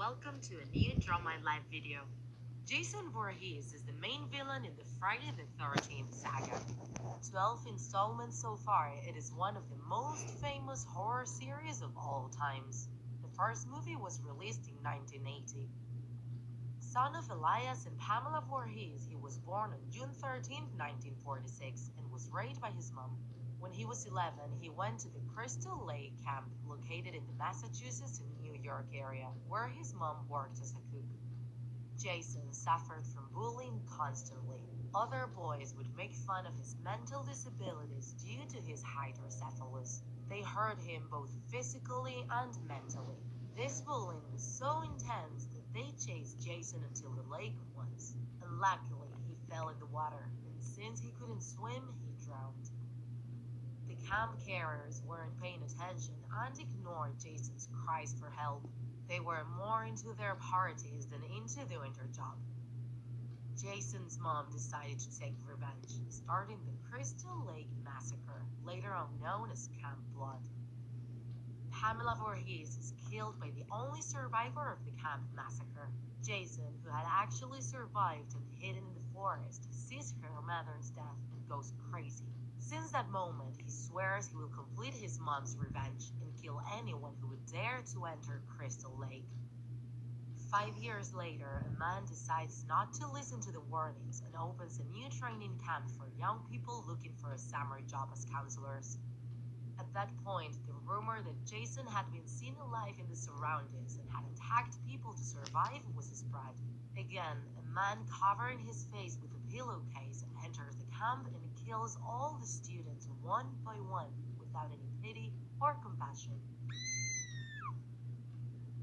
welcome to a new Draw My Life video. Jason Voorhees is the main villain in the Friday the 13th saga. 12 installments so far, it is one of the most famous horror series of all times. The first movie was released in 1980. Son of Elias and Pamela Voorhees, he was born on June 13, 1946, and was raised by his mom. When he was 11, he went to the Crystal Lake camp located in the Massachusetts and New York area, where his mom worked as a cook. Jason suffered from bullying constantly. Other boys would make fun of his mental disabilities due to his hydrocephalus. They hurt him both physically and mentally. This bullying was so intense that they chased Jason until the lake once. Unluckily, he fell in the water, and since he couldn't swim, he drowned. The camp carers weren't paying attention and ignored Jason's cries for help. They were more into their parties than into doing their job. Jason's mom decided to take revenge, starting the Crystal Lake Massacre, later on known as Camp Blood. Pamela Voorhees is killed by the only survivor of the camp massacre. Jason, who had actually survived and hidden in the forest, sees her mother's death and goes crazy. Since that moment, he swears he will complete his mom's revenge and kill anyone who would dare to enter Crystal Lake. 5 years later, a man decides not to listen to the warnings and opens a new training camp for young people looking for a summer job as counselors. At that point, the rumor that Jason had been seen alive in the surroundings and had attacked people to survive was spread. Again, a man covering his face with a pillowcase enters the camp and kills all the students one by one without any pity or compassion.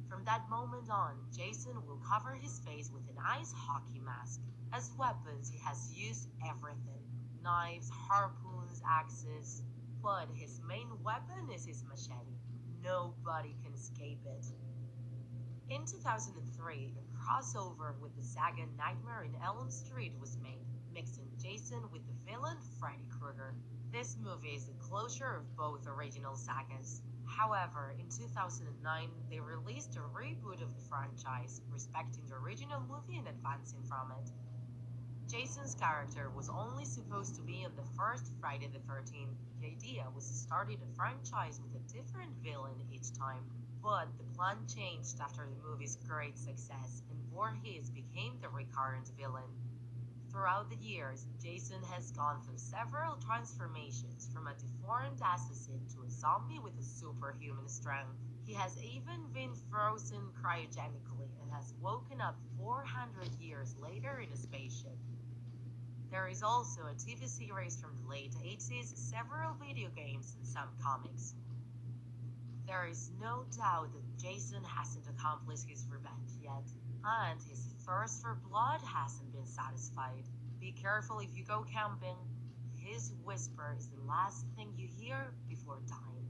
From that moment on, Jason will cover his face with an ice hockey mask. As weapons, he has used everything: knives, harpoons, axes. But his main weapon is his machete. Nobody can escape it. In 2003, a crossover with the saga Nightmare in Elm Street was made, mixing Jason with the villain Freddy Krueger. This movie is the closure of both original sagas. However, in 2009, they released a reboot of the franchise, respecting the original movie and advancing from it. Jason's character was only supposed to be on the first Friday the 13th. The idea was to start a franchise with a different villain each time. But the plan changed after the movie's great success, and Voorhees became the recurrent villain. Throughout the years, Jason has gone through several transformations, from a deformed assassin to a zombie with a superhuman strength. He has even been frozen cryogenically and has woken up 400 years later in a spaceship. There is also a TV series from the late 80s, several video games, and some comics. There is no doubt that Jason hasn't accomplished his revenge yet, and his thirst for blood hasn't been satisfied. Be careful if you go camping. His whisper is the last thing you hear before dying.